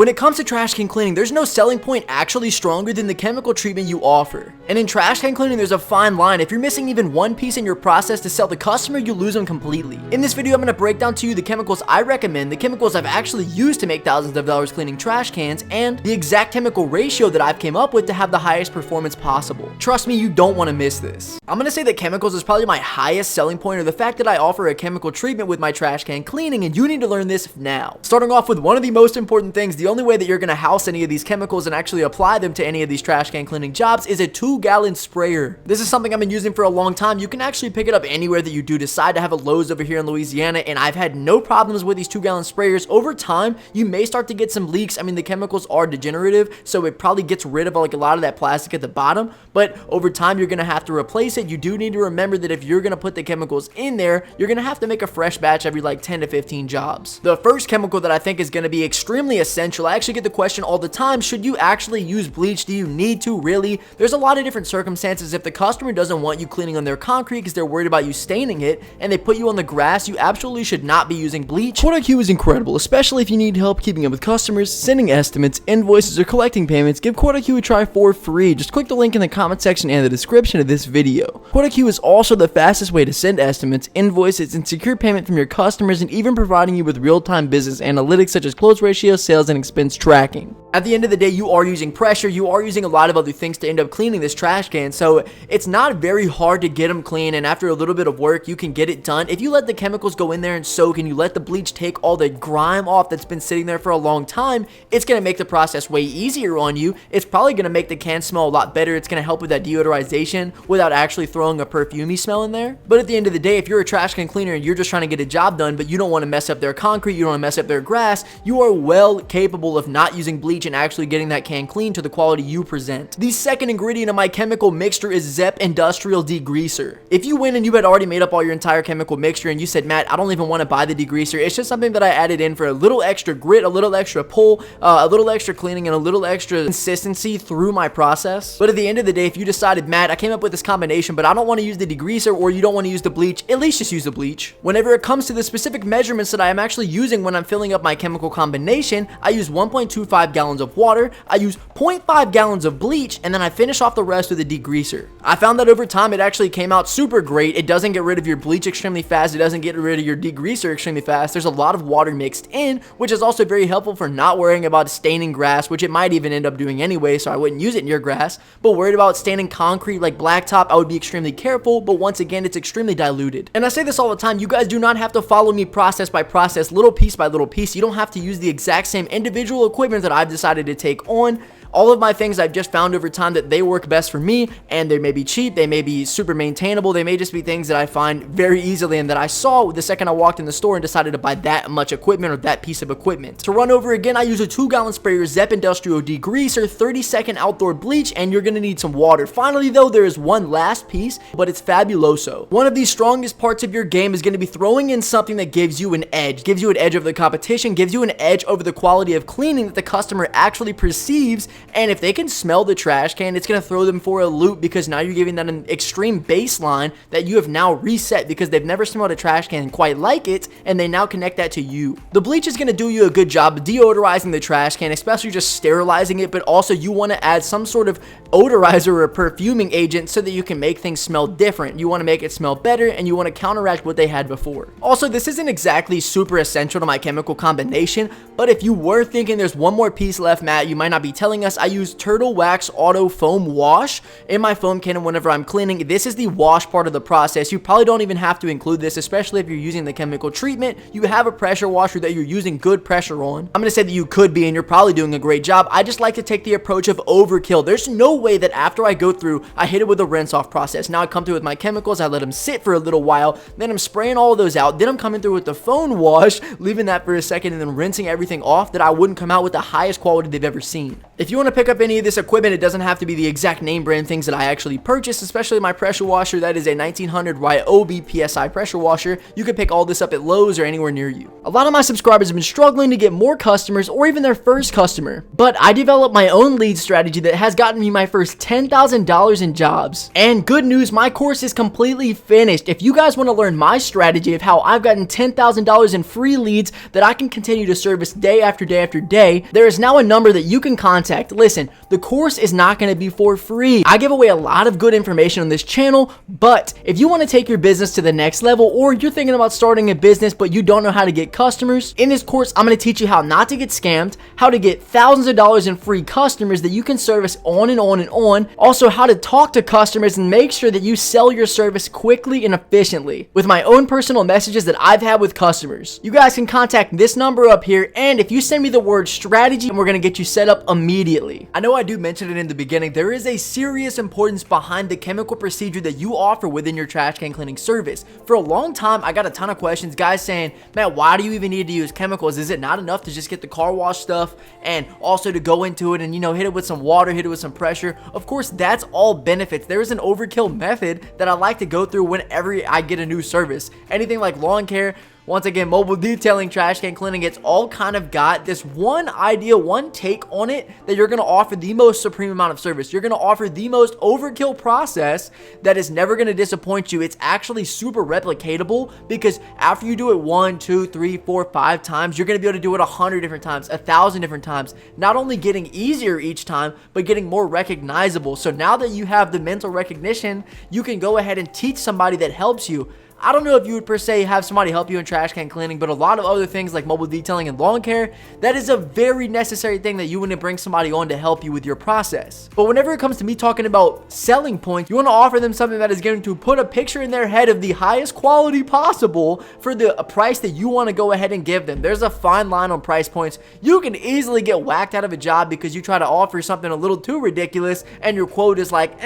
When it comes to trash can cleaning, there's no selling point actually stronger than the chemical treatment you offer. And in trash can cleaning, there's a fine line. If you're missing even one piece in your process to sell the customer, you lose them completely. In this video, I'm going to break down to you the chemicals I recommend, the chemicals I've actually used to make thousands of dollars cleaning trash cans, and the exact chemical ratio that I've came up with to have the highest performance possible. Trust me, you don't want to miss this. I'm going to say that chemicals is probably my highest selling point, or the fact that I offer a chemical treatment with my trash can cleaning, and you need to learn this now. Starting off with one of the most important things, the only way that you're going to house any of these chemicals and actually apply them to any of these trash can cleaning jobs is a 2-gallon sprayer. This is something I've been using for a long time. You can actually pick it up anywhere that you do decide to have a Lowe's over here in Louisiana, and I've had no problems with these 2-gallon sprayers. Over time, you may start to get some leaks. I mean, the chemicals are degenerative, so it probably gets rid of like a lot of that plastic at the bottom, but over time, you're going to have to replace it. You do need to remember that if you're going to put the chemicals in there, you're going to have to make a fresh batch every like 10 to 15 jobs. The first chemical that I think is going to be extremely essential, I actually get the question all the time, should you actually use bleach? Do you need to really? There's a lot of different circumstances. If the customer doesn't want you cleaning on their concrete because they're worried about you staining it, and they put you on the grass, you absolutely should not be using bleach. 𝗤𝘂𝚗 is incredible, especially if you need help keeping up with customers, sending estimates, invoices, or collecting payments. Give 𝗤𝘂𝚗 a try for free. Just click the link in the comment section and the description of this video. 𝗤𝘂𝚗 is also the fastest way to send estimates, invoices, and secure payment from your customers, and even providing you with real-time business analytics such as close ratio, sales, and expense tracking. At the end of the day, you are using pressure, you are using a lot of other things to end up cleaning this trash can, so it's not very hard to get them clean, and after a little bit of work, you can get it done. If you let the chemicals go in there and soak, and you let the bleach take all the grime off that's been sitting there for a long time, it's going to make the process way easier on you. It's probably going to make the can smell a lot better. It's going to help with that deodorization without actually throwing a perfumey smell in there. But at the end of the day, if you're a trash can cleaner and you're just trying to get a job done, but you don't want to mess up their concrete, you don't want to mess up their grass, you are well capable of not using bleach and actually getting that can clean to the quality you present. The second ingredient of my chemical mixture is 𝗂𝘂 Industrial Degreaser. If you went and you had already made up all your entire chemical mixture and you said, Matt, I don't even want to buy the degreaser, it's just something that I added in for a little extra grit, a little extra pull, a little extra cleaning, and a little extra consistency through my process. But at the end of the day, if you decided, Matt, I came up with this combination, but I don't want to use the degreaser, or you don't want to use the bleach, at least just use the bleach. Whenever it comes to the specific measurements that I am actually using when I'm filling up my chemical combination, I use 1.25 gallons of water, I use 0.5 gallons of bleach, and then I finish off the rest with a degreaser. I found that over time, it actually came out super great. It doesn't get rid of your bleach extremely fast. It doesn't get rid of your degreaser extremely fast. There's a lot of water mixed in, which is also very helpful for not worrying about staining grass, which it might even end up doing anyway, so I wouldn't use it in your grass. But worried about staining concrete like blacktop, I would be extremely careful, but once again, it's extremely diluted. And I say this all the time, you guys do not have to follow me process by process, little piece by little piece. You don't have to use the exact same individual equipment that I've decided to take on. All of my things I've just found over time that they work best for me, and they may be cheap, they may be super maintainable, they may just be things that I find very easily and that I saw the second I walked in the store and decided to buy that much equipment or that piece of equipment. To run over again, I use a 2-gallon sprayer, 𝗂𝘂 Industrial Degreaser, 30-second outdoor bleach, and you're going to need some water. Finally though, there is one last piece, but it's fabuloso. One of the strongest parts of your game is going to be throwing in something that gives you an edge, over the competition, gives you an edge over the quality of cleaning that the customer actually perceives. And if they can smell the trash can, it's going to throw them for a loop, because now you're giving them an extreme baseline that you have now reset, because they've never smelled a trash can quite like it, and they now connect that to you. The bleach is going to do you a good job of deodorizing the trash can, especially just sterilizing it, but also you want to add some sort of odorizer or a perfuming agent so that you can make things smell different. You want to make it smell better, and you want to counteract what they had before. Also, this isn't exactly super essential to my chemical combination, but if you were thinking there's one more piece left, Matt, you might not be telling us, I use Turtle Wax Auto Foam Wash in my foam cannon whenever I'm cleaning. This is the wash part of the process. You probably don't even have to include this, especially if you're using the chemical treatment. You have a pressure washer that you're using good pressure on. I'm going to say that you could be, and you're probably doing a great job. I just like to take the approach of overkill. There's no way that after I go through, I hit it with a rinse off process. Now I come through with my chemicals, I let them sit for a little while, then I'm spraying all of those out, then I'm coming through with the foam wash, leaving that for a second, and then rinsing everything off, that I wouldn't come out with the highest quality they've ever seen. If you want to pick up any of this equipment, it doesn't have to be the exact name brand things that I actually purchased, especially my pressure washer. That is a 1900 Ryobi PSI pressure washer. You can pick all this up at Lowe's or anywhere near you. A lot of my subscribers have been struggling to get more customers or even their first customer, but I developed my own lead strategy that has gotten me my first $10,000 in jobs. And good news, my course is completely finished. If you guys want to learn my strategy of how I've gotten $10,000 in free leads that I can continue to service day after day after day, there is now a number that you can contact. Listen, the course is not going to be for free. I give away a lot of good information on this channel, but if you want to take your business to the next level, or you're thinking about starting a business but you don't know how to get customers, in this course I'm going to teach you how not to get scammed, how to get thousands of dollars in free customers that you can service on and on and on, also how to talk to customers and make sure that you sell your service quickly and efficiently with my own personal messages that I've had with customers. You guys can contact this number up here, and if you send me the word strategy, we're going to get you set up immediately. I know I do mention it in the beginning, there is a serious importance behind the chemical procedure that you offer within your trash can cleaning service. For a long time, I got a ton of questions, guys saying, man, why do you even need to use chemicals? Is it not enough to just get the car wash stuff and also to go into it and, you know, hit it with some water, hit it with some pressure? Of course, that's all benefits. There is an overkill method that I like to go through whenever I get a new service. Anything like lawn care, once again, mobile detailing, trash can cleaning, it's all kind of got this one idea, one take on it that you're going to offer the most supreme amount of service. You're going to offer the most overkill process that is never going to disappoint you. It's actually super replicatable because after you do it 1, 2, 3, 4, 5 times, you're going to be able to do it 100 different times, 1,000 different times, not only getting easier each time, but getting more recognizable. So now that you have the mental recognition, you can go ahead and teach somebody that helps you. I don't know if you would per se have somebody help you in trash can cleaning, but a lot of other things like mobile detailing and lawn care, that is a very necessary thing that you want to bring somebody on to help you with your process. But whenever it comes to me talking about selling points, you want to offer them something that is going to put a picture in their head of the highest quality possible for the price that you want to go ahead and give them. There's a fine line on price points. You can easily get whacked out of a job because you try to offer something a little too ridiculous and your quote is like,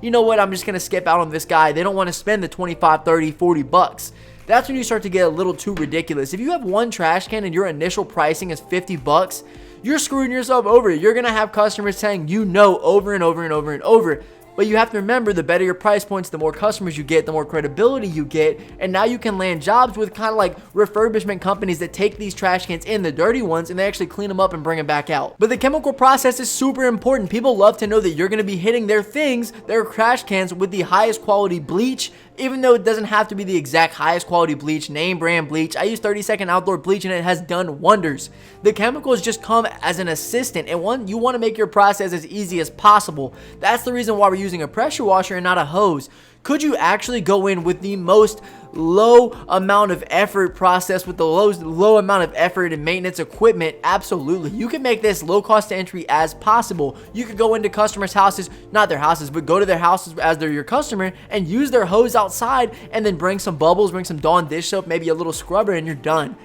you know what, I'm just going to skip out on this guy. They don't want to spend the 25, 30, 40 bucks. That's when you start to get a little too ridiculous. If you have one trash can and your initial pricing is 50 bucks, you're screwing yourself over. You're going to have customers saying you know over and over and over and over. But you have to remember, the better your price points, the more customers you get, the more credibility you get, and now you can land jobs with kind of like refurbishment companies that take these trash cans in, the dirty ones, and they actually clean them up and bring them back out. But the chemical process is super important. People love to know that you're going to be hitting their things, their trash cans, with the highest quality bleach, even though it doesn't have to be the exact highest quality bleach, name brand bleach. I use 30-second outdoor bleach and it has done wonders. The chemicals just come as an assistant, and you want to make your process as easy as possible. That's the reason why we're using a pressure washer and not a hose. Could you actually go in with the most low amount of effort process with the low amount of effort and maintenance equipment? Absolutely. You can make this low cost to entry as possible. You could go into customers' houses, not their houses, but go to their houses as they're your customer and use their hose outside and then bring some bubbles, bring some Dawn dish soap, maybe a little scrubber, and you're done.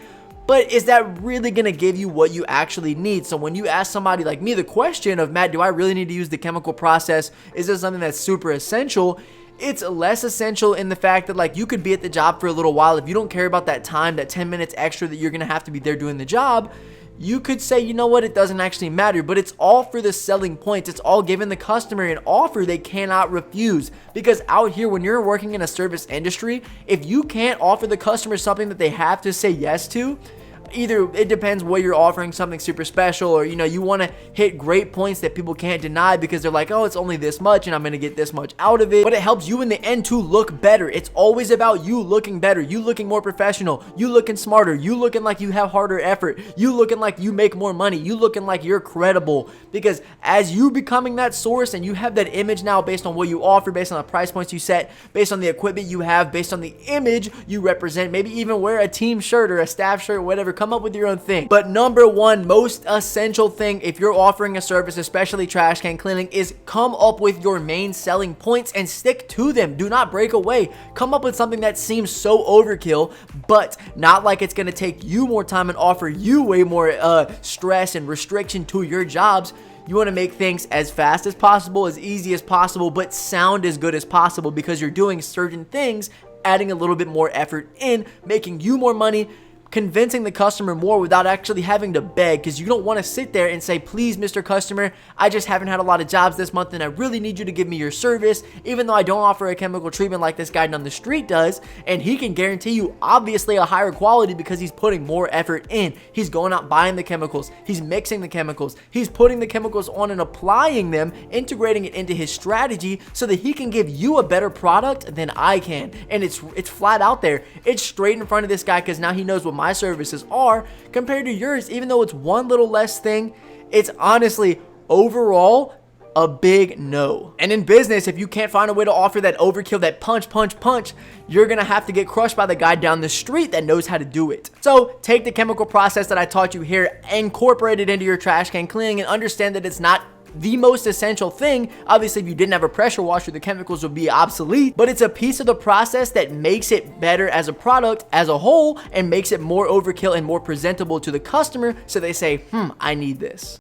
But is that really going to give you what you actually need? So when you ask somebody like me the question of, Matt, do I really need to use the chemical process? Is this something that's super essential? It's less essential in the fact that, like, you could be at the job for a little while. If you don't care about that time, that 10 minutes extra that you're going to have to be there doing the job, you could say, you know what, it doesn't actually matter. But it's all for the selling points. It's all giving the customer an offer they cannot refuse. Because out here, when you're working in a service industry, if you can't offer the customer something that they have to say yes to, either it depends where you're offering something super special, or you want to hit great points that people can't deny because they're like, oh, it's only this much and I'm going to get this much out of it. But it helps you in the end to look better. It's always about you looking better, you looking more professional, you looking smarter, you looking like you have harder effort, you looking like you make more money, you looking like you're credible. Because as you becoming that source and you have that image now based on what you offer, based on the price points you set, based on the equipment you have, based on the image you represent, maybe even wear a team shirt or a staff shirt, whatever, come up with your own thing. But number one most essential thing if you're offering a service, especially trash can cleaning, is come up with your main selling points and stick to them. Do not break away. Come up with something that seems so overkill, but not like it's going to take you more time and offer you way more stress and restriction to your jobs. You want to make things as fast as possible, as easy as possible, but sound as good as possible, because you're doing certain things, adding a little bit more effort in, making you more money, convincing the customer more without actually having to beg, because you don't want to sit there and say, please, Mr. Customer, I just haven't had a lot of jobs this month and I really need you to give me your service, even though I don't offer a chemical treatment like this guy down the street does. And he can guarantee you obviously a higher quality because he's putting more effort in. He's going out buying the chemicals, he's mixing the chemicals, he's putting the chemicals on and applying them, integrating it into his strategy so that he can give you a better product than I can. And it's flat out there. It's straight in front of this guy, because now he knows what my services are compared to yours. Even though it's one little less thing, it's honestly overall a big no. And in business, if you can't find a way to offer that overkill, that punch, you're gonna have to get crushed by the guy down the street that knows how to do it. So take the chemical process that I taught you here, incorporate it into your trash can cleaning, and understand that it's not the most essential thing. Obviously, if you didn't have a pressure washer, the chemicals would be obsolete, but it's a piece of the process that makes it better as a product as a whole and makes it more overkill and more presentable to the customer, so they say, I need this.